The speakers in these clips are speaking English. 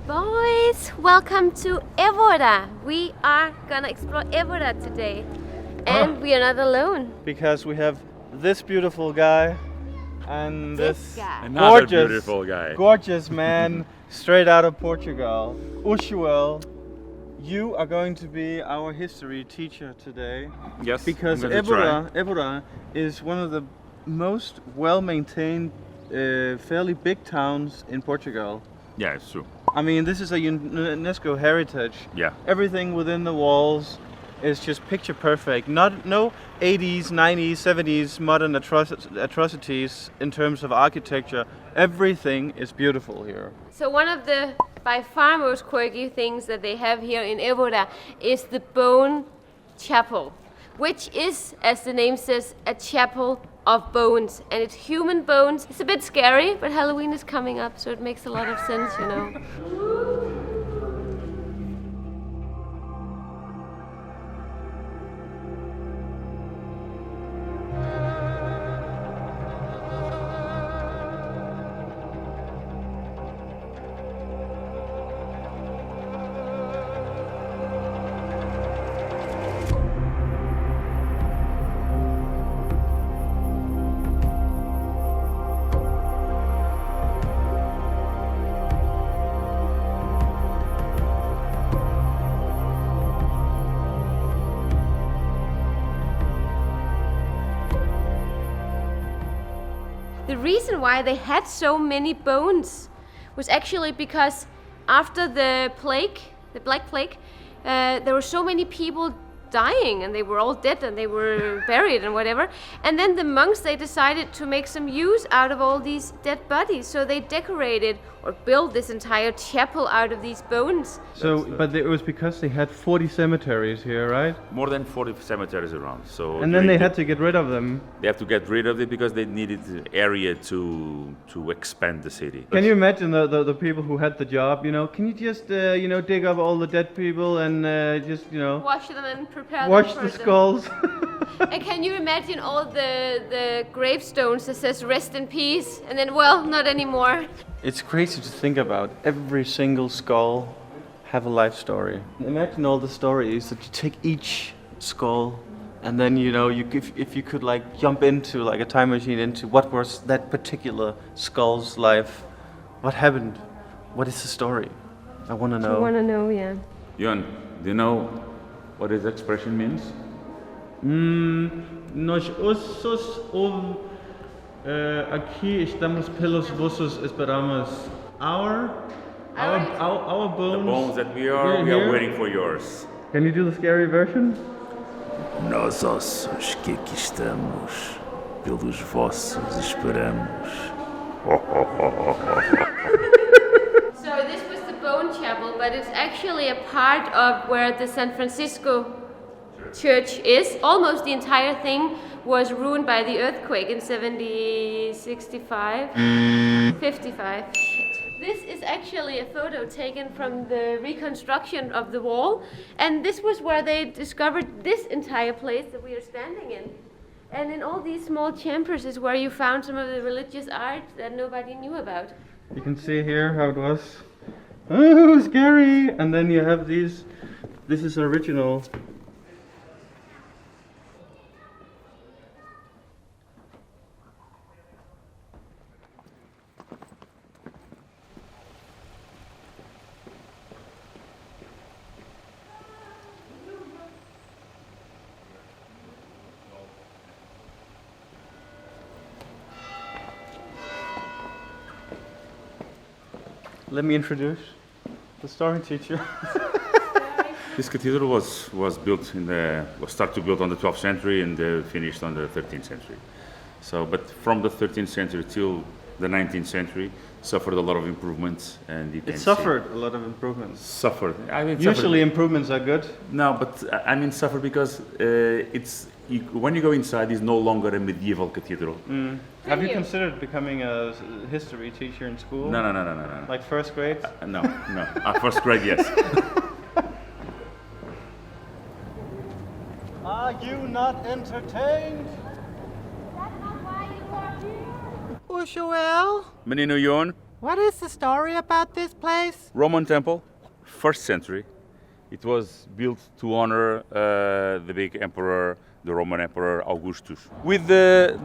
Boys, welcome to Évora. We are gonna explore Évora today. And we are not alone. Because we have this beautiful guy and this guy. Another beautiful guy. Gorgeous man straight out of Portugal. Ushuel, you are going to be our history teacher today. Yes, Because Évora is one of the most well-maintained, fairly big towns in Portugal. Yeah, it's true. I mean, this is a UNESCO heritage. Yeah. Everything within the walls is just picture perfect. No 80s, 90s, 70s modern atrocities in terms of architecture. Everything is beautiful here. So one of the by far most quirky things that they have here in Évora is the bone chapel, which is, as the name says, a chapel of bones, and it's human bones. It's a bit scary, but Halloween is coming up, so it makes a lot of sense, you know. The reason why they had so many bones was actually because after the plague, the Black Plague, there were so many people dying and they were all dead and they were buried and whatever. And then the monks, they decided to make some use out of all these dead bodies. So they decorated or built this entire chapel out of these bones. So, but it was because they had 40 cemeteries here, right? More than 40 cemeteries around. So And then they had to get rid of them. They have to get rid of it because they needed the area to expand the city. Can you imagine the people who had the job, you know, can you just, dig up all the dead people and just, Wash them and prepare wash them the for them. skulls? And can you imagine all the gravestones that says rest in peace, and then, well, not anymore. It's crazy to think about. Every single skull have a life story. Imagine all the stories that you take each skull, and then if you could like jump into like a time machine into what was that particular skull's life, what happened, what is the story? I want to know. I want to know, yeah. Joen, do you know what this expression means? Nós ossos aqui estamos pelos vossos esperamos. Our bones. The bones that we are waiting for yours. Can you do the scary version? Nós ossos que aqui estamos, pelos vossos esperamos. So this was the bone chapel, but it's actually a part of where the San Francisco church is. Almost the entire thing was ruined by the earthquake in 55. This is actually a photo taken from the reconstruction of the wall, and this was where they discovered this entire place that we are standing in. And in all these small chambers is where you found some of the religious art that nobody knew about. You can see here how it was. Oh, scary! And then you have these. This is original. Let me introduce the story teacher. This cathedral was started to build on the 12th century and finished on the 13th century. So, but from the 13th century till the 19th century, suffered a lot of improvements, and you can Suffered a lot of improvements. Suffered. I mean, Usually improvements are good. No, but I mean suffer because when you go inside, it's no longer a medieval cathedral. Have you considered becoming a history teacher in school? No. Like first grade? No. First grade, yes. Are you not entertained? That's not why you are here. Joel? Menino Joen, What is the story about this place? Roman temple, 1st century. It was built to honor the big emperor, the Roman Emperor Augustus. With the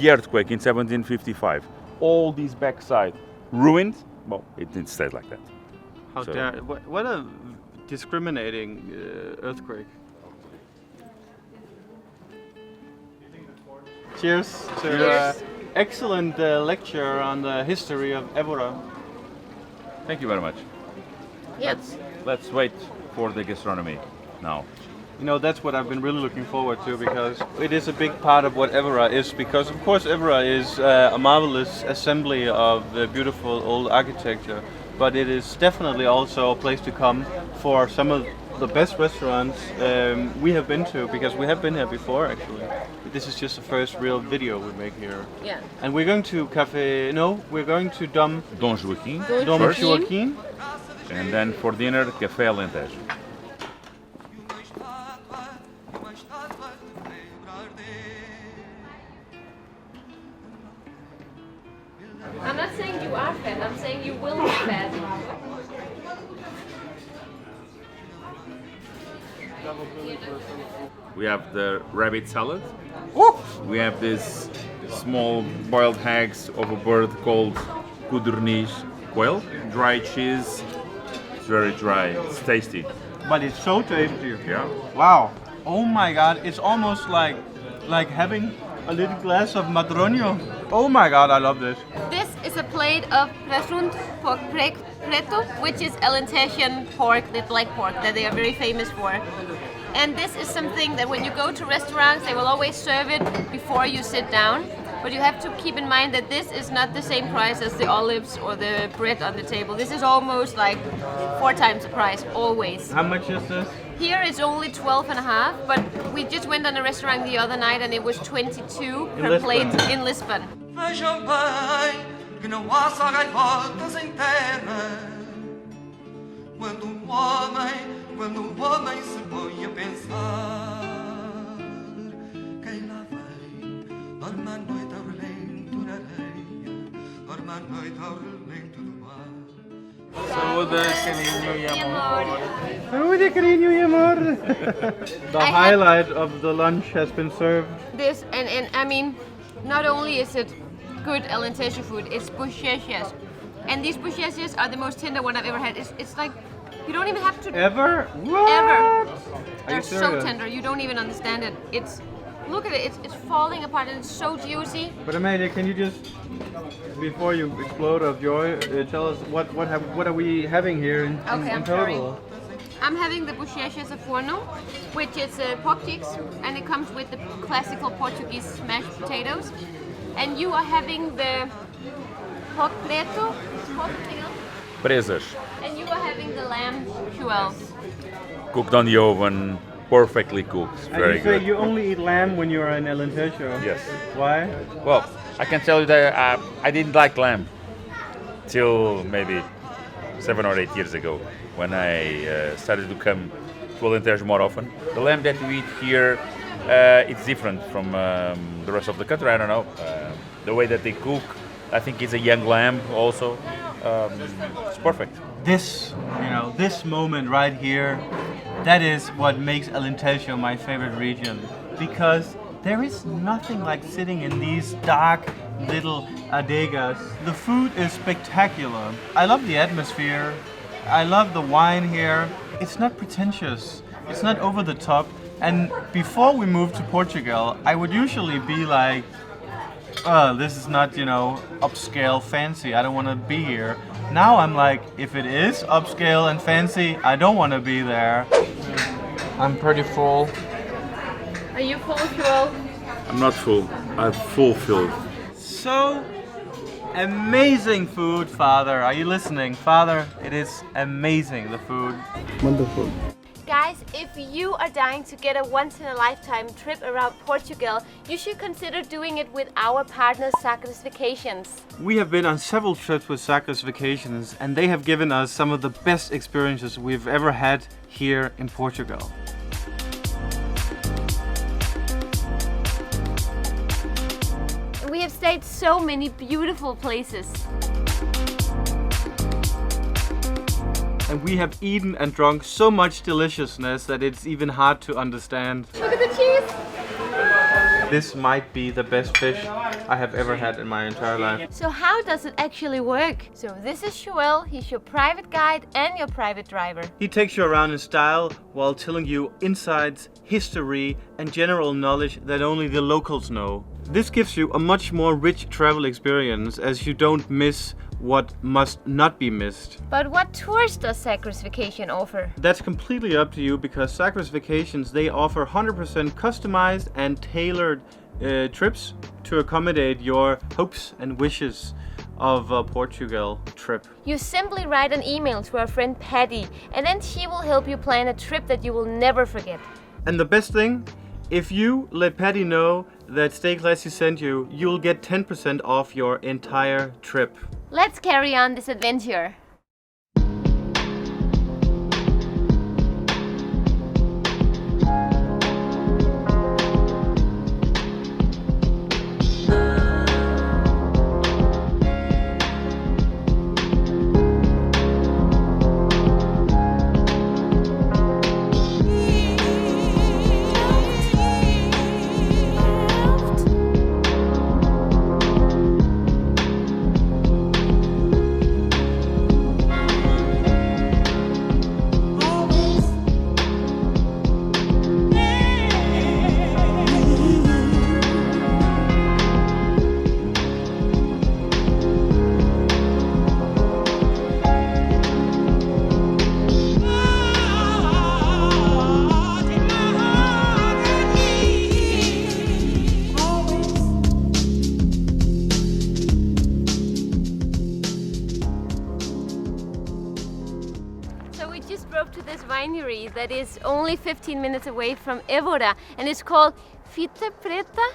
earthquake in 1755, all this backside ruined. Well, it didn't stay like that. How So- dare, what a discriminating earthquake. Cheers to Cheers. excellent lecture on the history of Évora. Thank you very much. Yeah. Let's wait for the gastronomy now. You know, that's what I've been really looking forward to, because it is a big part of what Évora is, because of course Évora is a marvelous assembly of beautiful old architecture, but it is definitely also a place to come for some of the best restaurants we have been to, because we have been here before actually. This is just the first real video we make here. Yeah. And we're going to we're going to Don Joaquim Dom first, Joaquin. and then for dinner, Café Alentejo. I'm not saying you are fat, I'm saying you will be fat. We have the rabbit salad. We have this small boiled eggs of a bird called codorniz quail. Dry cheese. It's very dry. It's tasty. But it's so tasty. Yeah. Wow. Oh my god, it's almost like having a little glass of Madronio. Oh my god, I love this. This is a plate of presunto pork preto, which is Alentesian pork, the black pork that they are very famous for. And this is something that when you go to restaurants, they will always serve it before you sit down. But you have to keep in mind that this is not the same price as the olives or the bread on the table. This is almost like 4 times the price, always. How much is this? Here it's only 12.5, but we just went on a restaurant the other night and it was 22 per Lisbon. plate in Lisbon. Vejam bem que não há só gaivotas em terra. Quando um homem se põe a pensar, quem lá vem, dorme à noite ao relento na areia, dorme à noite ao relento do mar. The highlight of the lunch has been served. This and I mean, not only is it good Alentejo food, it's bochechas. And these bochechas are the most tender one I've ever had. It's like, you don't even have to... Ever? What? Ever. Are They're you so serious? tender, you don't even understand it. Look at it, it's falling apart and it's so juicy. But Amalie, can you just, before you explode of joy, tell us what are we having here in Okay, I'm total? I'm having the bochechas a forno, which is pork cheeks, and it comes with the classical Portuguese mashed potatoes. And you are having the pork preto, Presas. and you are having the lamb chuels. Cooked on the oven, perfectly cooked. And Very you say good. you only eat lamb when you are in Alentejo. Yes. Why? Well, I can tell you that I didn't like lamb till maybe 7 or 8 years ago when I started to come to Alentejo more often. The lamb that we eat here, it's different from the rest of the country. I don't know. The way that they cook, I think it's a young lamb also. It's perfect. This moment right here, that is what makes Alentejo my favorite region, because there is nothing like sitting in these dark little adegas. The food is spectacular. I love the atmosphere. I love the wine here. It's not pretentious. It's not over the top. And before we moved to Portugal, I would usually be like, this is not, upscale fancy. I don't want to be here. Now I'm like, if it is upscale and fancy, I don't want to be there. I'm pretty full. Are you full, Joel? I'm not full. I'm fulfilled. So amazing food, Father. Are you listening? Father, it is amazing, the food. Wonderful. Guys, if you are dying to get a once-in-a-lifetime trip around Portugal, you should consider doing it with our partner Sagres Vacations. We have been on several trips with Sagres Vacations, and they have given us some of the best experiences we've ever had here in Portugal. We have stayed accommodate so many beautiful places. And we have eaten and drunk so much deliciousness that it's even hard to understand. Look at the cheese! This might be the best fish I have ever had in my entire life. So how does it actually work? So this is Joel, he's your private guide and your private driver. He takes you around in style while telling you insights, history and general knowledge that only the locals know. This gives you a much more rich travel experience as you don't miss what must not be missed. But what tours does Sagres Vacation offer? That's completely up to you because Sagres Vacations, they offer 100% customized and tailored trips to accommodate your hopes and wishes of a Portugal trip. You simply write an email to our friend Patty and then she will help you plan a trip that you will never forget. And the best thing, if you let Patty know that Stay Classy sent you, you'll get 10% off your entire trip. Let's carry on this adventure. To this winery that is only 15 minutes away from Évora and it's called Fita Preta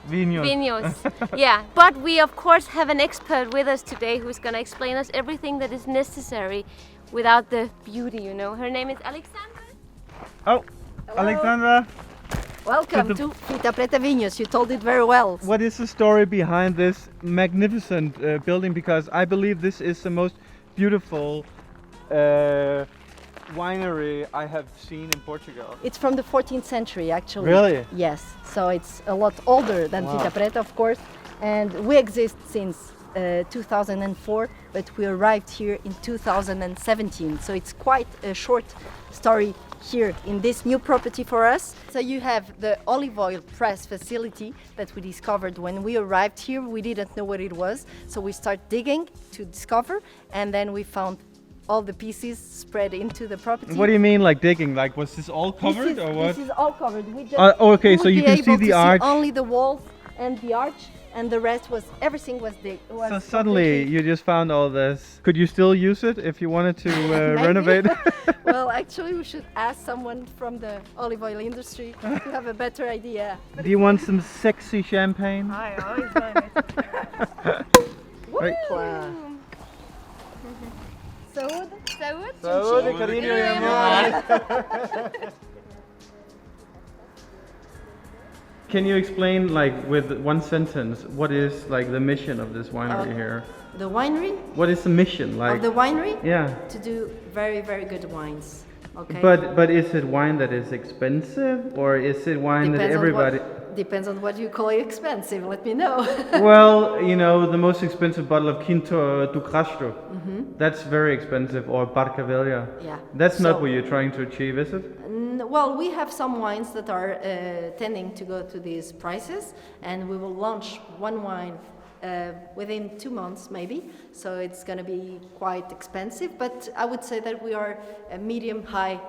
Vinhos. Yeah, but we of course have an expert with us today who's gonna explain us everything that is necessary without the beauty, you know. Her name is Alexandra. Oh, hello. Alexandra. Welcome to Fita Preta Vinhos. You told it very well. What is the story behind this magnificent building? Because I believe this is the most beautiful winery I have seen in Portugal. It's from the 14th century actually. Really? Yes, so it's a lot older than Fita Preta, of course, and we exist since 2004, but we arrived here in 2017, so it's quite a short story here in this new property for us. So you have the olive oil press facility that we discovered when we arrived here. We didn't know what it was, so we started digging to discover, and then we found all the pieces spread into the property. What do you mean, like digging? Like, was this all covered or what? This is all covered. We just okay, so you can see the arch. Only the walls and the arch, and the rest was everything was digged. So suddenly you just found all this. Could you still use it if you wanted to renovate? Well, actually, we should ask someone from the olive oil industry to have a better idea. Do you want some sexy champagne? I always want it. Right. Wow. Saúde. Saúde. Saúde, carinho e amor. Can you explain, like, with one sentence, what is like the mission of this winery here? The winery? What is the mission, like? Of the winery? Yeah. To do very, very good wines. Okay. But is it wine that is expensive, or is it wine that everybody? Depends on what you call expensive. Let me know. Well, you know, the most expensive bottle of Quinto do Castro. That's very expensive, or Barca Velha. Yeah. That's not what you're trying to achieve, is it? Well, we have some wines that are tending to go to these prices, and we will launch one wine within 2 months maybe, so it's going to be quite expensive, but I would say that we are medium-high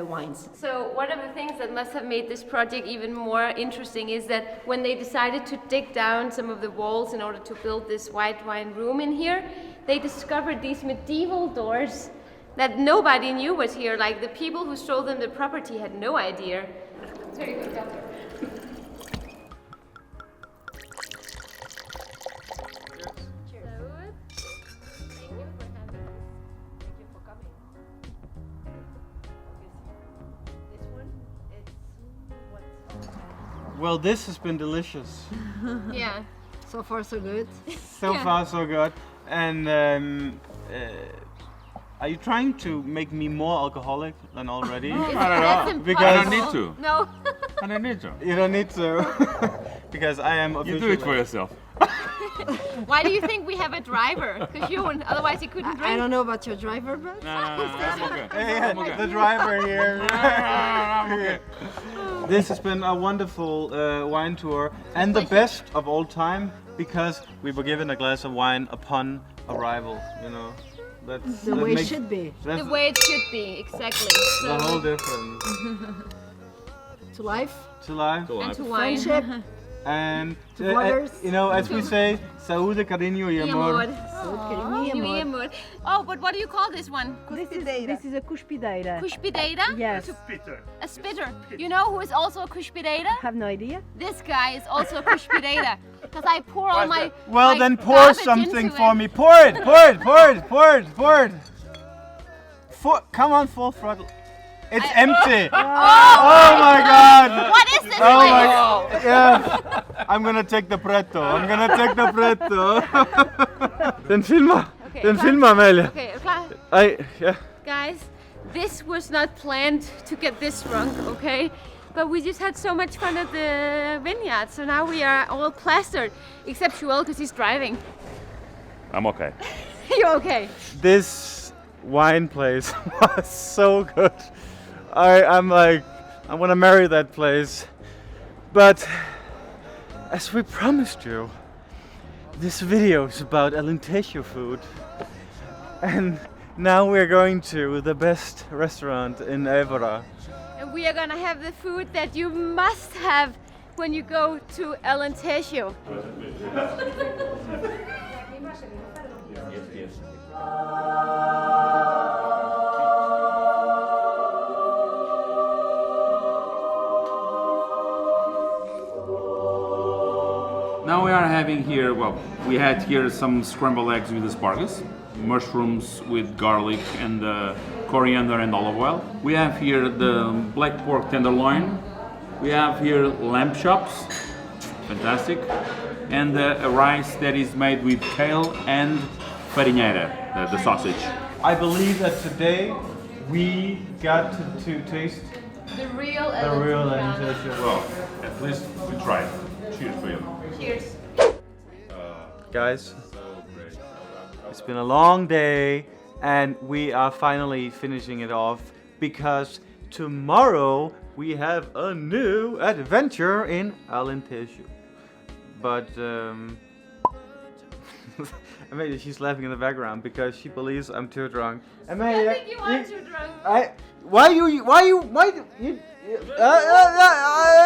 wines. So one of the things that must have made this project even more interesting is that when they decided to dig down some of the walls in order to build this white wine room in here, they discovered these medieval doors that nobody knew was here. Like the people who sold them the property had no idea. It's very good job. Well, this has been delicious. Yeah. So far, so good. So far, so good. And are you trying to make me more alcoholic than already? I don't know. Because I don't need to. No. I don't need to. You don't need to. Because I am You officially. do it for yourself. Why do you think we have a driver? Because Joen, otherwise he couldn't drink. I don't know about your driver, but No, I'm okay. Hey, the driver here. I'm okay. This has been a wonderful wine tour and the best of all time because we were given a glass of wine upon arrival. You know, that's the way it should be. That's The way it should be, exactly. the So, whole difference To life, to life. and to wine. friendship, And brothers. you know, as we say, saúde, cariño y amor. carinho e amor. Oh, but what do you call this one? This is a cuspideira. Cuspideira? Yes. A spitter. You know who is also a cuspideira? Have no idea. This guy is also a cuspideira. Because I pour all my. Well, my then pour garbage something into for it. me. Pour it, pour it, pour it, pour it, pour it. Come on, full throttle. It's empty. Oh my God. What is this Oh my place? God. Yeah. I'm gonna take the pretto. I'm gonna take the pretto. Den filmer. Okay, Den klar. filmer, Amalie. Okay, er du klar? Yeah. Guys, this was not planned to get this drunk, okay? But we just had so much fun at the vineyard, so now we are all plastered, except Joel because he's driving. I'm okay. You're okay. This wine place was so good. I'm like, I want to marry that place. But as we promised you, this video is about Alentejo food. And now we're going to the best restaurant in Évora. And we are gonna have the food that you must have when you go to Alentejo. Now we are having here, well, we had here some scrambled eggs with asparagus, mushrooms with garlic and coriander and olive oil. We have here the black pork tenderloin. We have here lamb chops, fantastic, and a rice that is made with kale and farinheira, the sausage. I believe that today we got to taste The real the real Alentejo. Well, at least we tried. Cheers for you. Cheers. Guys, it's been a long day and we are finally finishing it off because tomorrow we have a new adventure in Alentejo. But Amalie, she's laughing in the background because she believes I'm too drunk. Amalie, I think you are too drunk.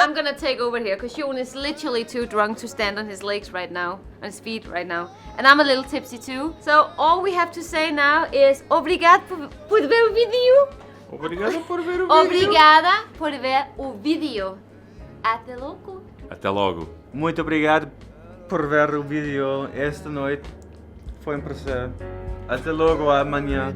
I'm gonna take over here because Joen is literally too drunk to stand on his legs right now, on his feet right now. And I'm a little tipsy too. So all we have to say now is obrigado por ver o vídeo. Obrigado por ver o vídeo. Obrigada por ver o vídeo. Até logo. Até logo. Muito obrigado por ver o vídeo esta noite. Foi um prazer. Até logo amanhã.